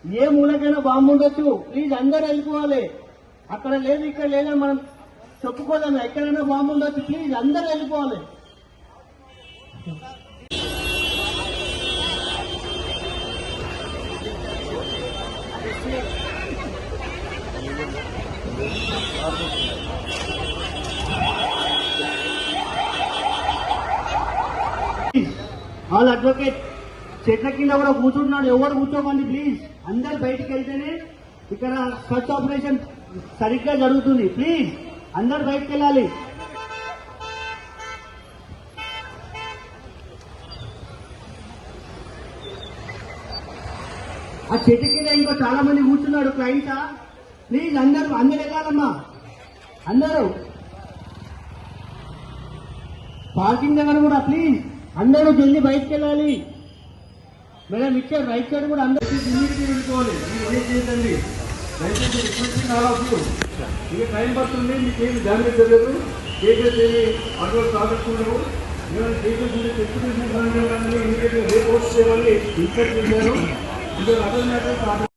ఏ మూలకైనా bomb ఉండొచ్చు, please అందరూ వెళ్ళిపోవాలి. అక్కడ లేదు ఇక్కడ లేదని మనం చెప్పుకోదాము. ఎక్కడైనా బాంబు ఉండొచ్చు, ప్లీజ్ అందరూ వెళ్ళిపోవాలి. ఆల్ అడ్వకేట్ చెట్ల కింద కూడా కూర్చుంటున్నాడు, ఎవరు కూర్చోకండి ప్లీజ్. అందరు బయటికి వెళ్తేనే ఇక్కడ సర్చ్ ఆపరేషన్ సరిగ్గా జరుగుతుంది. ప్లీజ్ అందరు బయటకు వెళ్ళాలి. ఆ చెట్టు కింద ఇంకో చాలా మంది కూర్చున్నాడు క్లయింటా. ప్లీజ్ అందరూ వెళ్ళాలమ్మా. అందరూ పార్కింగ్ దగ్గర కూడా ప్లీజ్ అందరూ జల్దీ బయటకు వెళ్ళాలి. మేడం ఇచ్చారు రైట్ సైడ్ కూడా అందరూ వెళ్ళిపోవాలి. ఇక టైం పడుతుంది, మీకు ఏమి డ్యామేజ్ తెలియదు. కేసెస్ ఏమి అడ్వర్స్ ఆగకుండా కేసెస్ తెచ్చుకునే రేపు పోస్ట్ చేయాలి ఇన్స్పెక్ట్ చేశారు. ఇంకా అదర్ మ్యాటర్స్